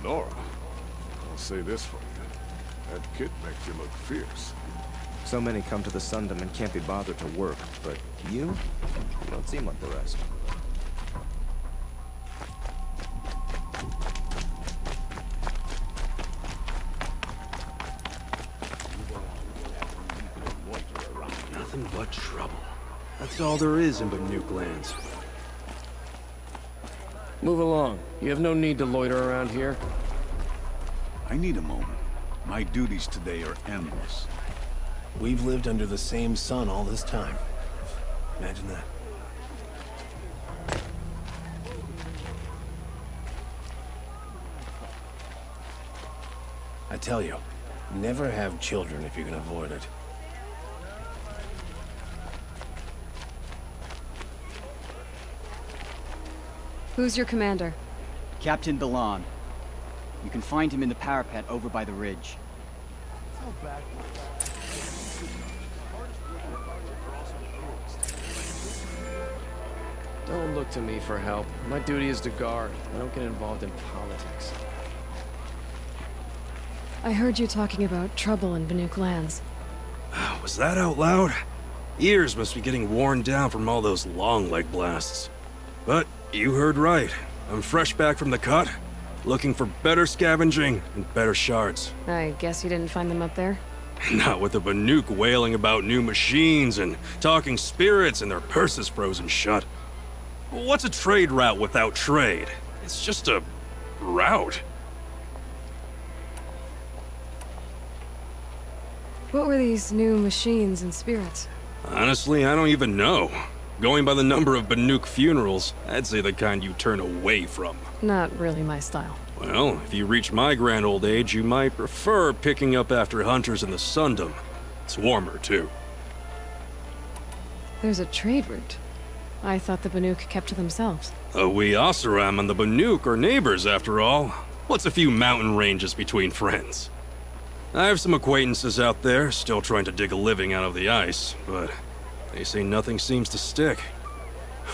Nora, I'll say this for you. That kit makes you look fierce. So many come to the Sundom and can't be bothered to work, but you don't seem like the rest. Nothing but trouble. That's all there is in Banuk lands. Move along. You have no need to loiter around here. I need a moment. My duties today are endless. We've lived under the same sun all this time. Imagine that. I tell you, never have children if you can avoid it. Who's your commander? Captain Balan. You can find him in the parapet over by the ridge. Don't look to me for help. My duty is to guard. I don't get involved in politics. I heard you talking about trouble in Banuk lands. Was that out loud? Ears must be getting worn down from all those long leg blasts. But you heard right. I'm fresh back from the cut, looking for better scavenging and better shards. I guess you didn't find them up there? Not with the Banuk wailing about new machines and talking spirits and their purses frozen shut. What's a trade route without trade? It's just a route. What were these new machines and spirits? Honestly, I don't even know. Going by the number of Banuk funerals, I'd say the kind you turn away from. Not really my style. Well, if you reach my grand old age, you might prefer picking up after hunters in the Sundom. It's warmer, too. There's a trade route. I thought the Banuk kept to themselves. We Oseram and the Banuk are neighbors, after all. What's a few mountain ranges between friends? I have some acquaintances out there, still trying to dig a living out of the ice, but they say nothing seems to stick.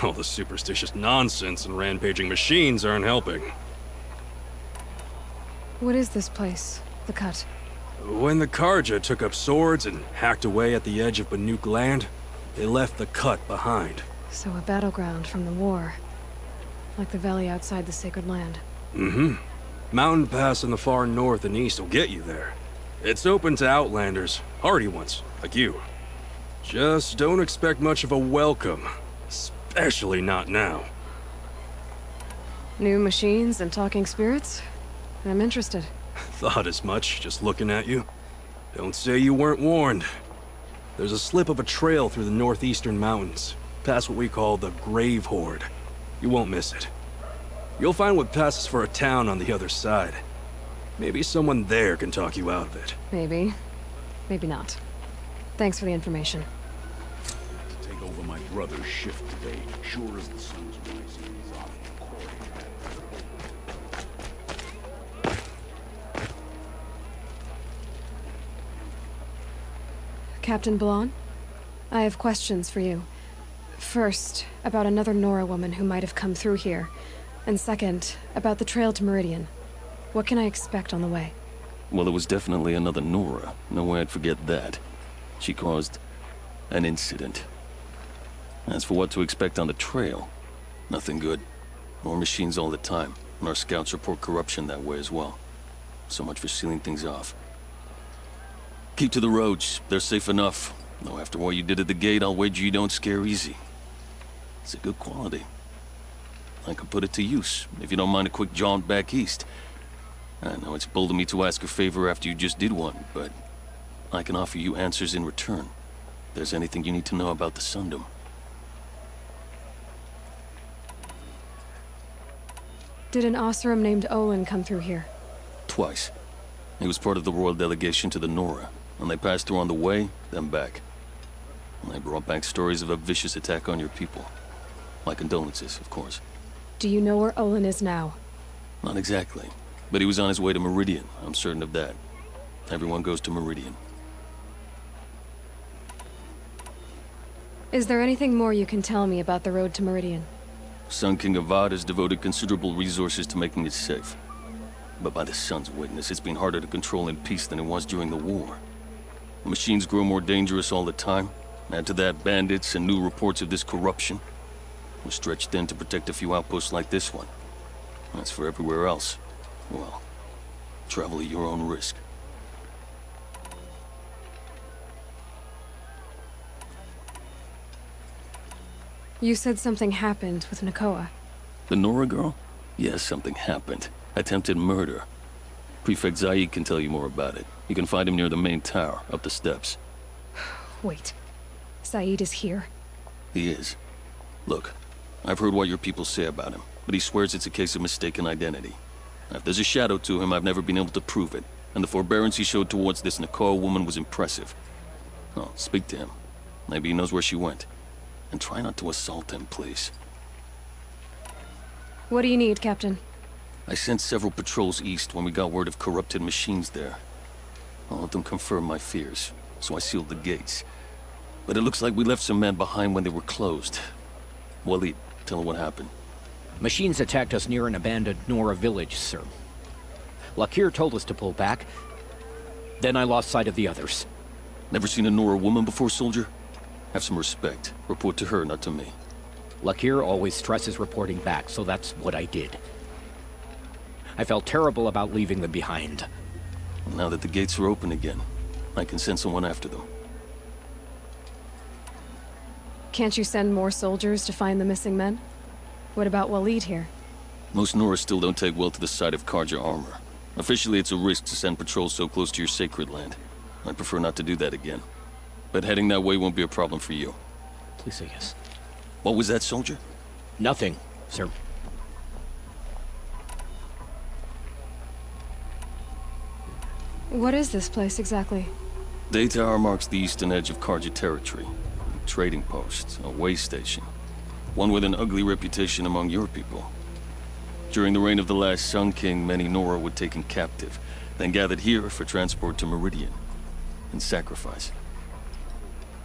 All the superstitious nonsense and rampaging machines aren't helping. What is this place? The Cut? When the Karja took up swords and hacked away at the edge of Banuk land, they left the Cut behind. So a battleground from the war. Like the valley outside the Sacred Land. Mm-hmm. Mountain Pass in the far north and east will get you there. It's open to outlanders, hardy ones, like you. Just don't expect much of a welcome. Especially not now. New machines and talking spirits? I'm interested. Thought as much, just looking at you. Don't say you weren't warned. There's a slip of a trail through the northeastern mountains, past what we call the Grave Horde. You won't miss it. You'll find what passes for a town on the other side. Maybe someone there can talk you out of it. Maybe. Maybe not. Thanks for the information. To take over my brother's shift today, sure as the sun's rising, he's off the court. Captain Balan? I have questions for you. First, about another Nora woman who might have come through here. And second, about the trail to Meridian. What can I expect on the way? Well, it was definitely another Nora. No way I'd forget that. She caused an incident. As for what to expect on the trail, nothing good. More machines all the time, and our scouts report corruption that way as well. So much for sealing things off. Keep to the roads. They're safe enough. Though after what you did at the gate, I'll wager you don't scare easy. It's a good quality. I could put it to use, if you don't mind a quick jaunt back east. I know it's bold of me to ask a favor after you just did one, but I can offer you answers in return. If there's anything you need to know about the Sundom. Did an Oseram named Olin come through here? Twice. He was part of the royal delegation to the Nora, and they passed through on the way, then back. And they brought back stories of a vicious attack on your people. My condolences, of course. Do you know where Olin is now? Not exactly, but he was on his way to Meridian, I'm certain of that. Everyone goes to Meridian. Is there anything more you can tell me about the road to Meridian? Sun King Avad has devoted considerable resources to making it safe. but by the sun's witness, it's been harder to control in peace than it was during the war. The machines grow more dangerous all the time. Add to that bandits and new reports of this corruption. We're stretched thin to protect a few outposts like this one. As for everywhere else, well, travel at your own risk. You said something happened with Nakoa. The Nora girl? Yes, something happened. Attempted murder. Prefect Zaid can tell you more about it. You can find him near the main tower, up the steps. Wait. Saeed is here. He is. Look, I've heard what your people say about him, but he swears it's a case of mistaken identity. If there's a shadow to him, I've never been able to prove it, and the forbearance he showed towards this Nakoa woman was impressive. Oh, speak to him. Maybe he knows where she went. And try not to assault him, please. What do you need, Captain? I sent several patrols east when we got word of corrupted machines there. I'll let them confirm my fears, so I sealed the gates. But it looks like we left some men behind when they were closed. Walid, tell her what happened. Machines attacked us near an abandoned Nora village, sir. Lakir told us to pull back. Then I lost sight of the others. Never seen a Nora woman before, soldier? Have some respect. Report to her, not to me. Lakir always stresses reporting back, so that's what I did. I felt terrible about leaving them behind. Now that the gates are open again, I can send someone after them. Can't you send more soldiers to find the missing men? What about Walid here? Most Nora still don't take well to the sight of Karja armor. Officially, it's a risk to send patrols so close to your sacred land. I prefer not to do that again. But heading that way won't be a problem for you. Please say yes. What was that, soldier? Nothing, sir. What is this place exactly? Day Tower marks the eastern edge of Karja territory. A trading post, a way station. One with an ugly reputation among your people. During the reign of the last Sun King, many Nora were taken captive, then gathered here for transport to Meridian, and sacrifice.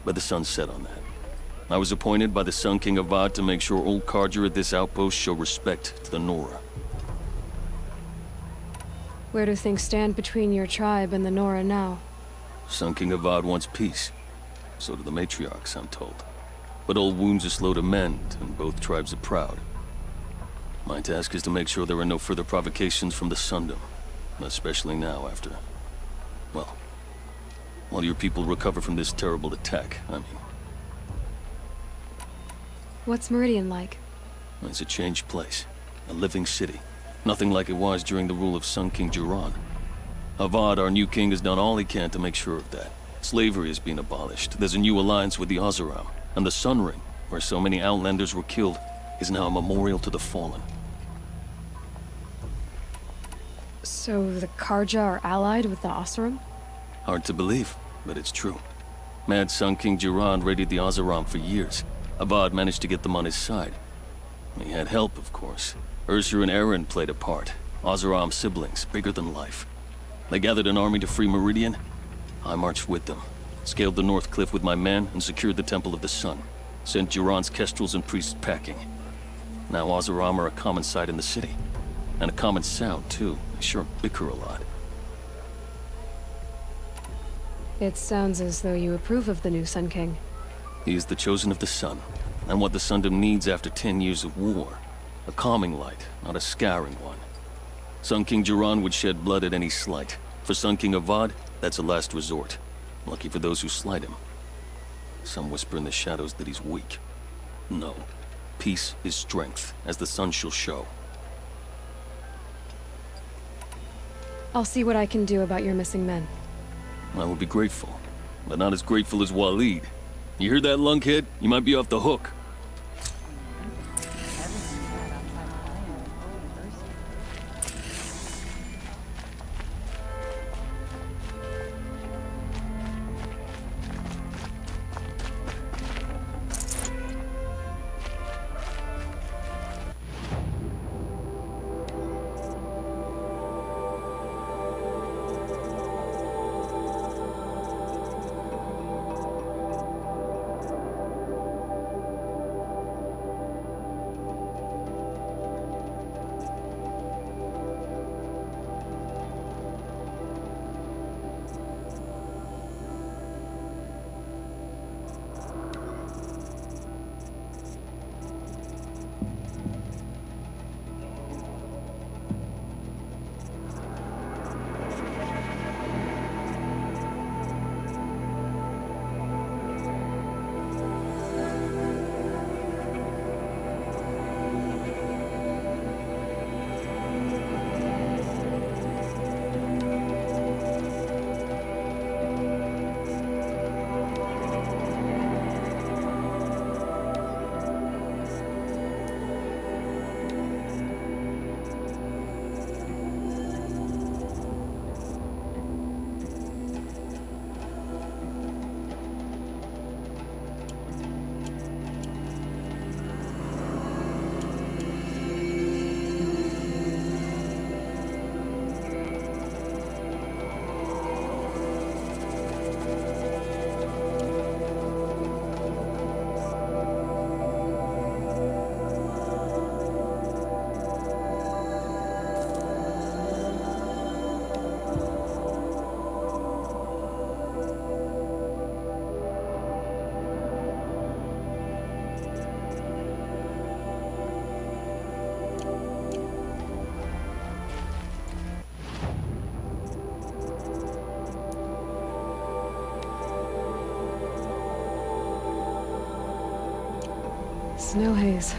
But the sun set on that. I was appointed by the Sun King Avad to make sure old Karja at this outpost show respect to the Nora. Where do things stand between your tribe and the Nora now? Sun King Avad wants peace. So do the matriarchs, I'm told. But old wounds are slow to mend, and both tribes are proud. My task is to make sure there are no further provocations from the Sundom. Especially now after... well, while your people recover from this terrible attack, I mean. What's Meridian like? It's a changed place. A living city. Nothing like it was during the rule of Sun King Jiran. Avad, our new king, has done all he can to make sure of that. Slavery has been abolished. There's a new alliance with the Oseram. And the Sun Ring, where so many Outlanders were killed, is now a memorial to the fallen. So the Karja are allied with the Oseram? Hard to believe, but it's true. Mad Sun King Jiran raided the Oseram for years. Avad managed to get them on his side. He had help, of course. Ursur and Eren played a part. Oseram siblings, bigger than life. They gathered an army to free Meridian. I marched with them. Scaled the North Cliff with my men and secured the Temple of the Sun. Sent Jiran's kestrels and priests packing. Now Oseram are a common sight in the city. And a common sound, too. They sure bicker a lot. It sounds as though you approve of the new Sun King. He is the chosen of the Sun, and what the Sundom needs after 10 years of war. A calming light, not a scouring one. Sun King Jiran would shed blood at any slight. For Sun King Avad, that's a last resort. Lucky for those who slight him. Some whisper in the shadows that he's weak. No. Peace is strength, as the sun shall show. I'll see what I can do about your missing men. I will be grateful, but not as grateful as Walid. You hear that, lunkhead? You might be off the hook. Snow haze.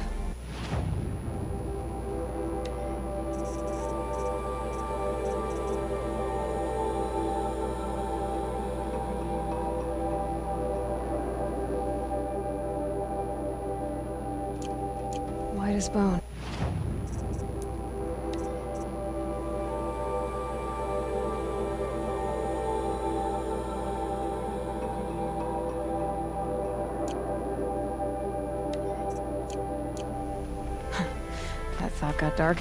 White as bone. That thought got dark.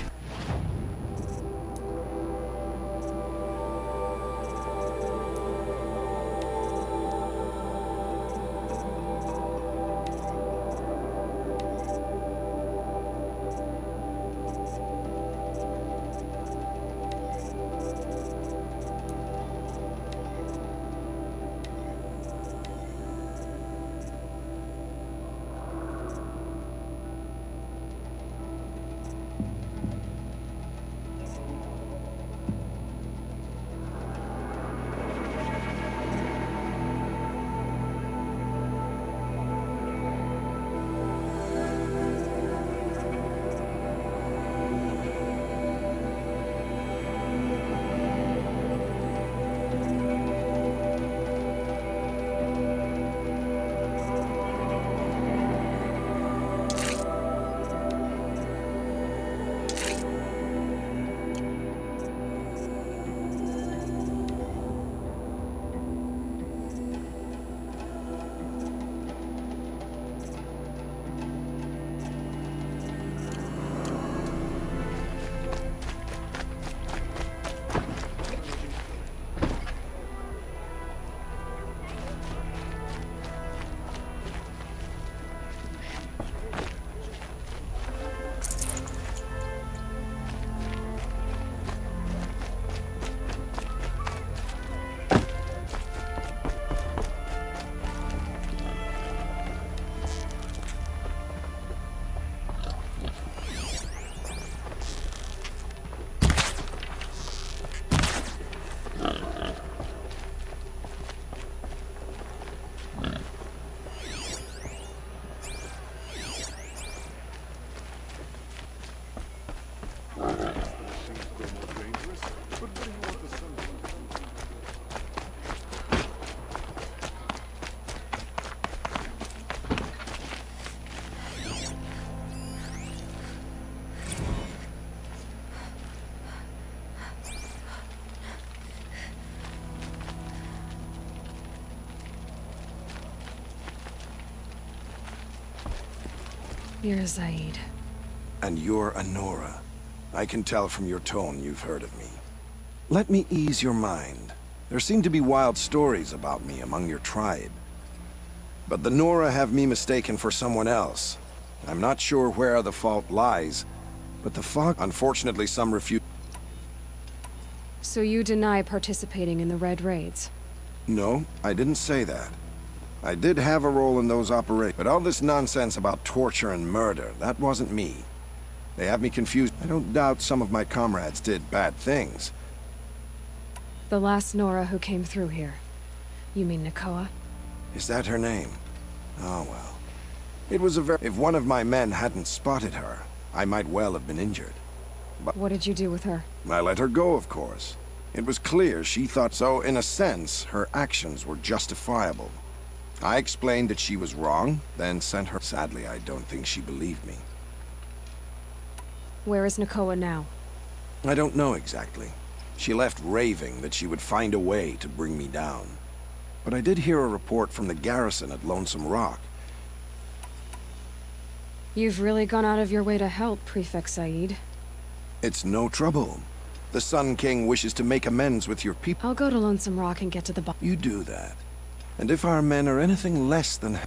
You're Zaid. And you're Anora. I can tell from your tone you've heard of me. Let me ease your mind. There seem to be wild stories about me among your tribe. But the Nora have me mistaken for someone else. I'm not sure where the fault lies, but the fog... Unfortunately, some refuse... So you deny participating in the Red Raids? No, I didn't say that. I did have a role in those operations, but all this nonsense about torture and murder, that wasn't me. They have me confused. I don't doubt some of my comrades did bad things. The last Nora who came through here. You mean Nakoa? Is that her name? Oh well. It was a very... If one of my men hadn't spotted her, I might well have been injured. But what did you do with her? I let her go, of course. It was clear she thought so. In a sense, her actions were justifiable. I explained that she was wrong, then sent her... Sadly, I don't think she believed me. Where is Nakoa now? I don't know exactly. She left raving that she would find a way to bring me down. But I did hear a report from the garrison at Lonesome Rock. You've really gone out of your way to help, Prefect Said. It's no trouble. The Sun King wishes to make amends with your people. I'll go to Lonesome Rock and get to the bottom. You do that. And if our men are anything less than...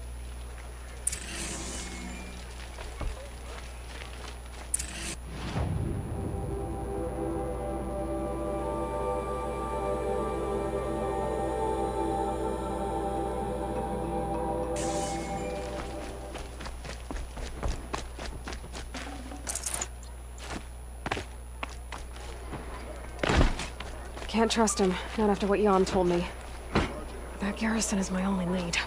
Can't trust him, not after what Jan told me. That garrison is my only lead.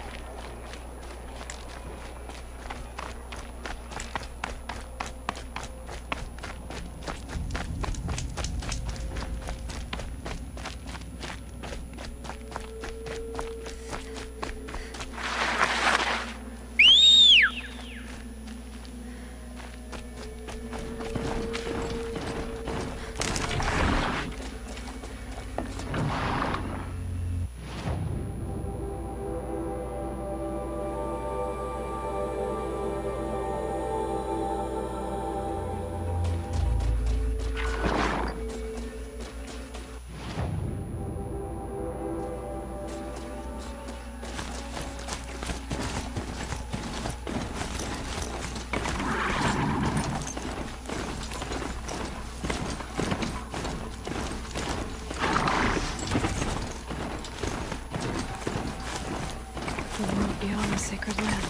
sacred land.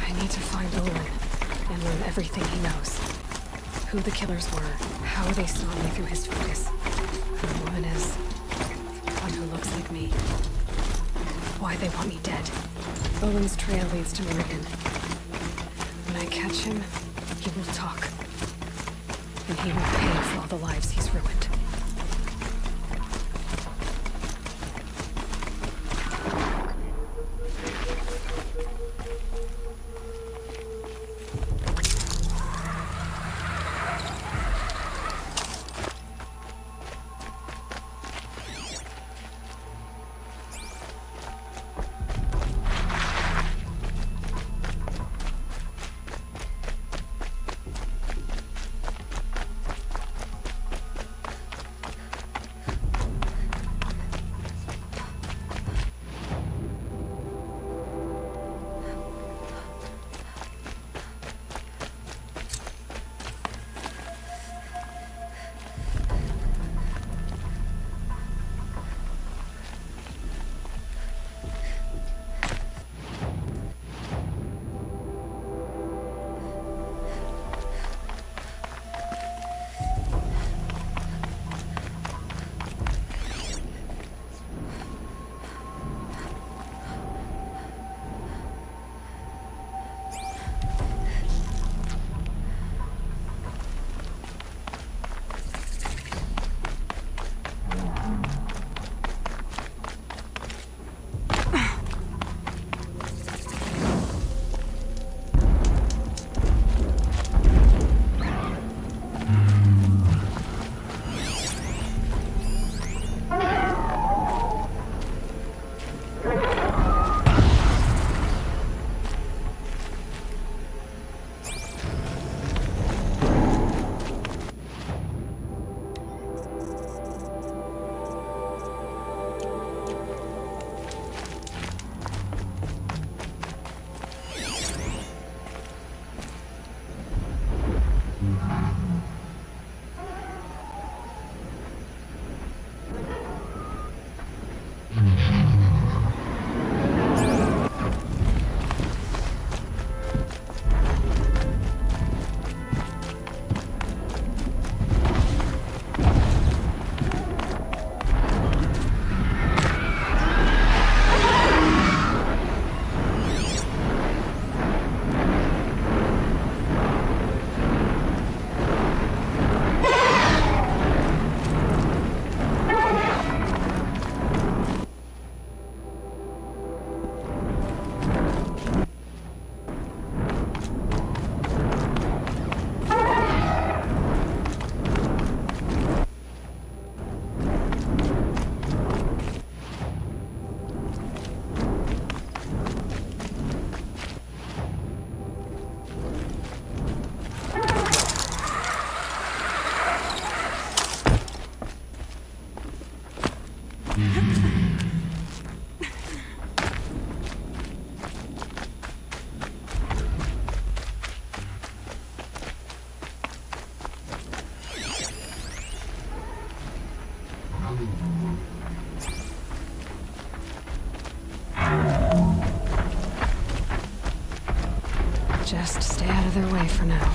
I need to find Olin and learn everything he knows. Who the killers were, how they saw me through his focus, who the woman is, the one who looks like me, why they want me dead. Olin's trail leads to Meridian. When I catch him, he will talk. And he will pay for all the lives he's ruined. Just stay out of their way for now.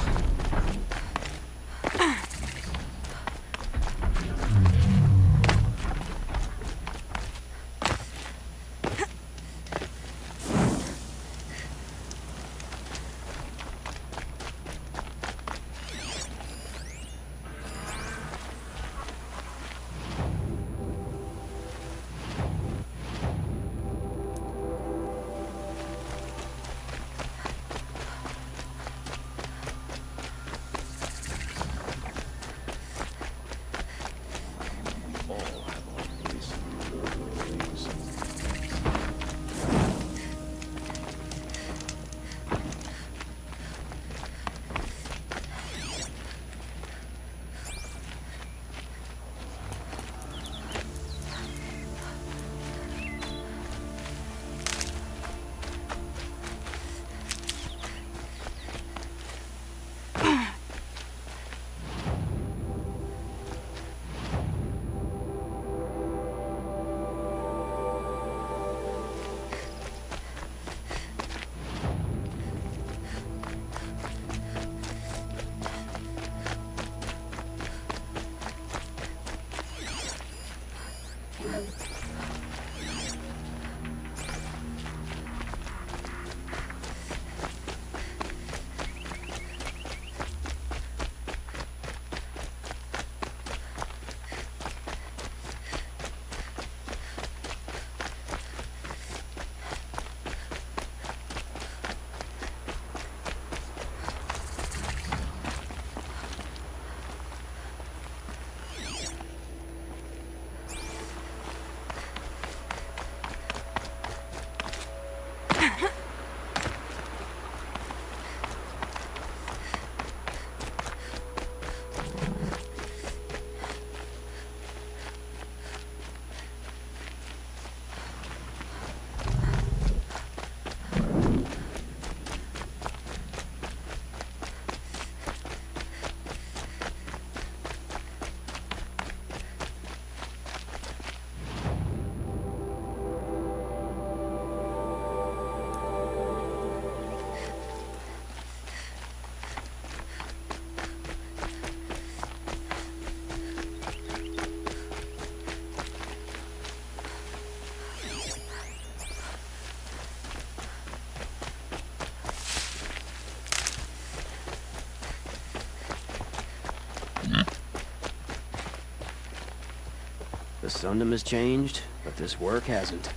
The Sundom has changed, but this work hasn't.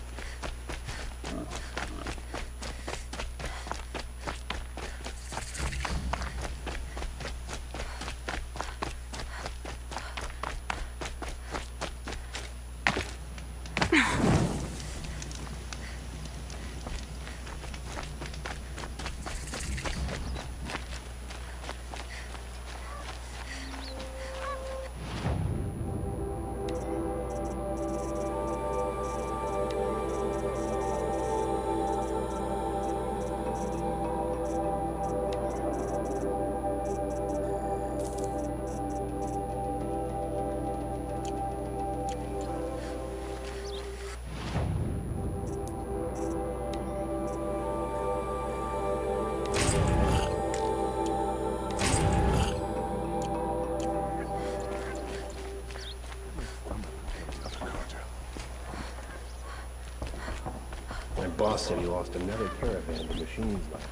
My boss said he lost another caravan to machines left.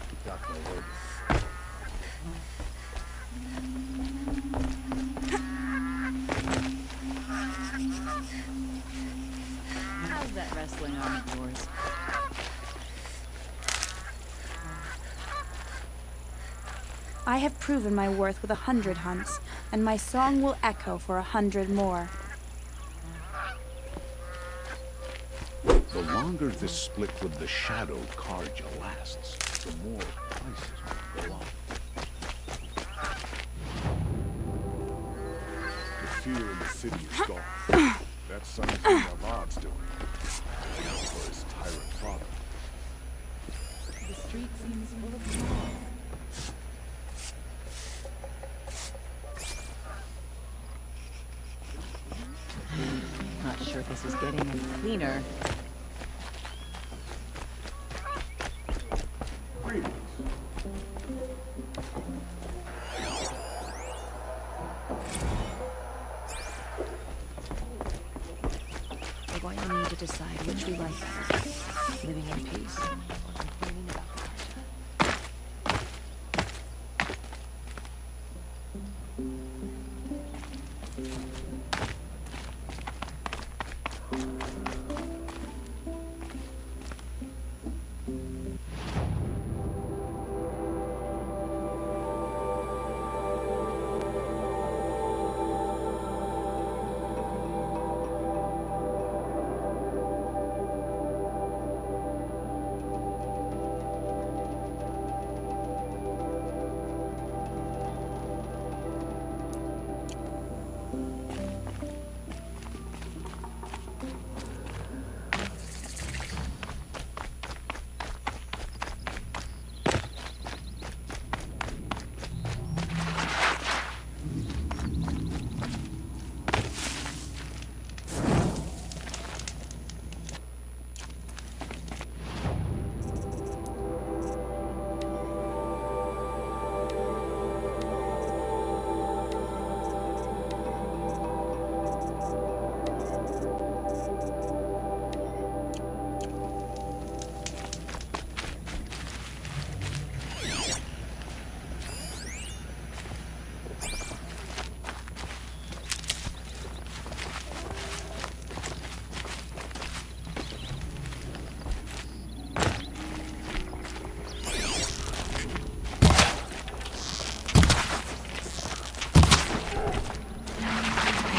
He got my word. How's that wrestling arm of yours? I have proven my worth with 100 hunts, and my song will echo for 100 more. The longer this split with the Shadow Carja lasts, the more prices will go up. The fear in the city is gone. That's something Avad's doing. For his tyrant father. The street seems full of smoke. Not sure this is getting any cleaner. We're going to need to decide which we like better. Living in peace or complaining about the Carja.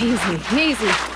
Easy, easy.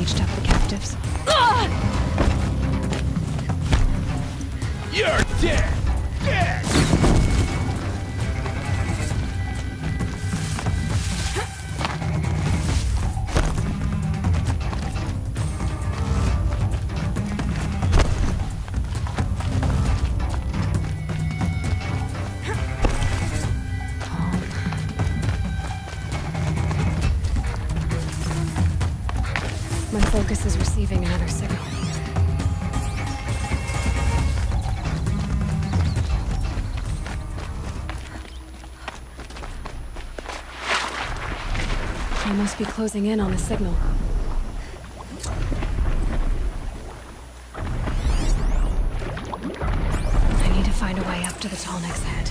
caged up the captives. You're dead! Dead! My focus is receiving another signal. I must be closing in on the signal. find a way up to the Tallneck's head.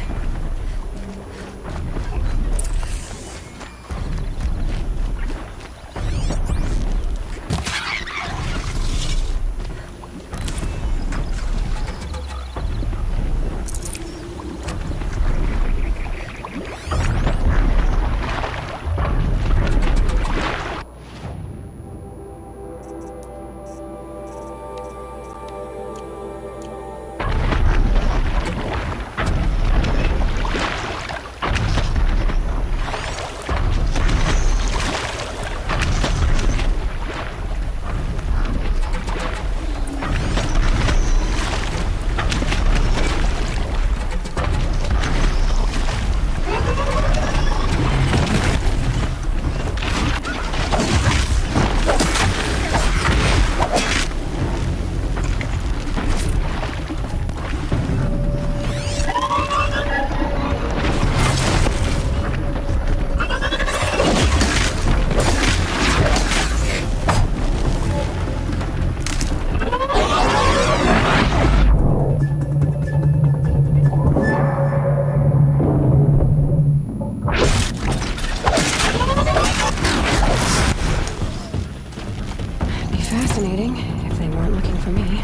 Fascinating, if they weren't looking for me.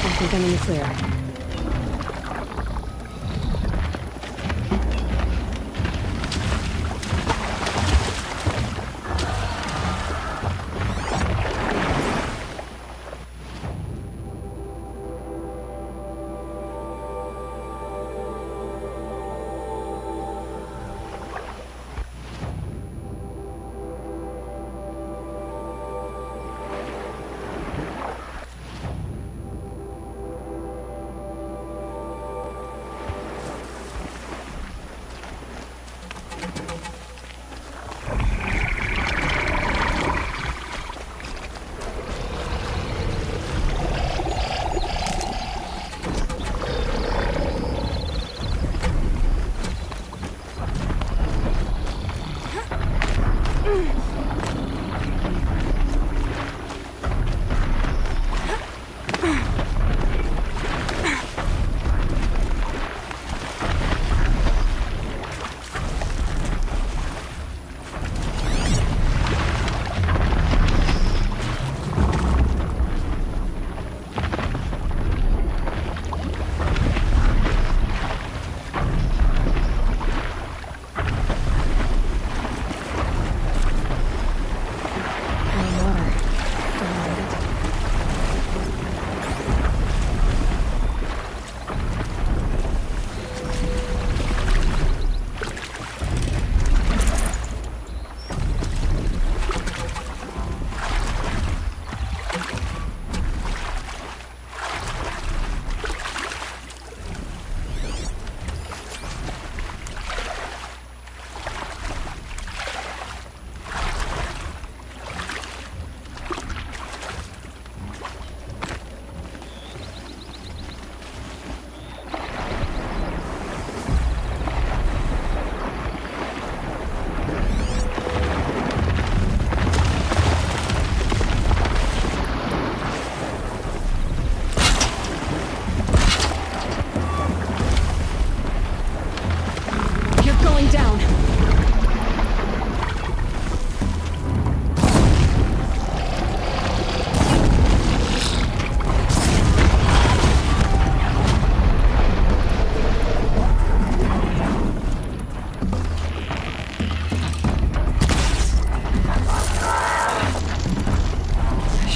I think I'm in the clear.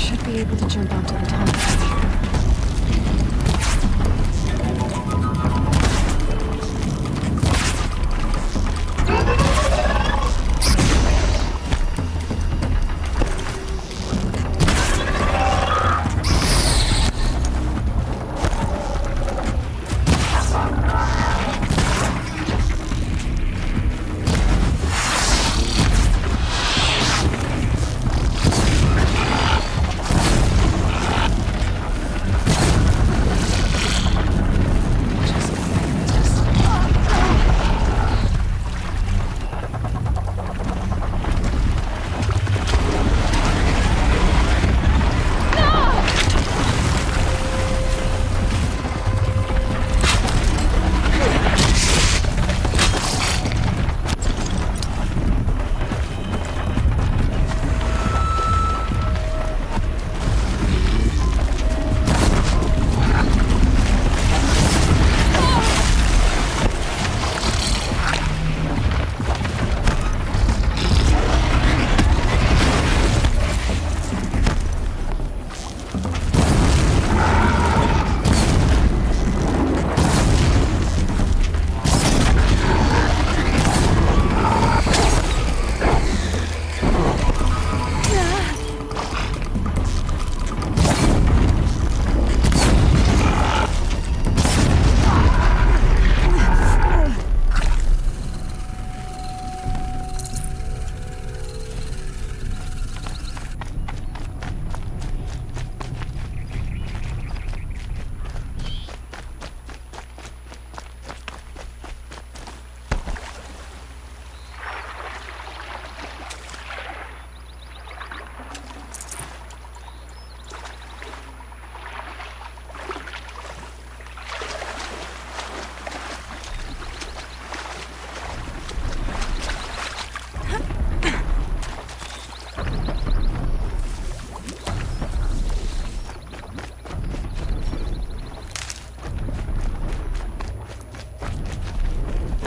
should be able to jump onto the tunnel.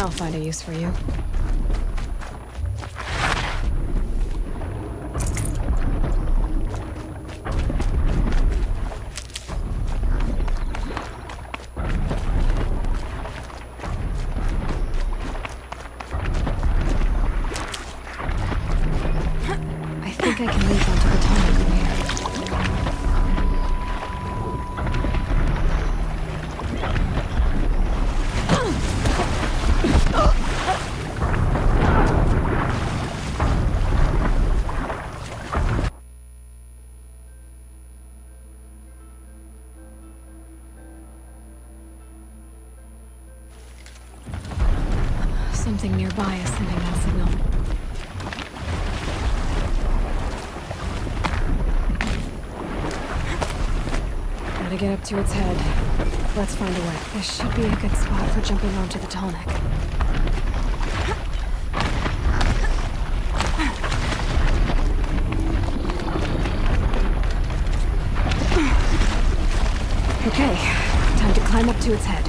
I'll find a use for you. I think I can leap onto the tunnel from here. Something nearby is sending that signal. Gotta get up to its head. Let's find a way. This should be a good spot for jumping onto the tall neck. Okay, time to climb up to its head.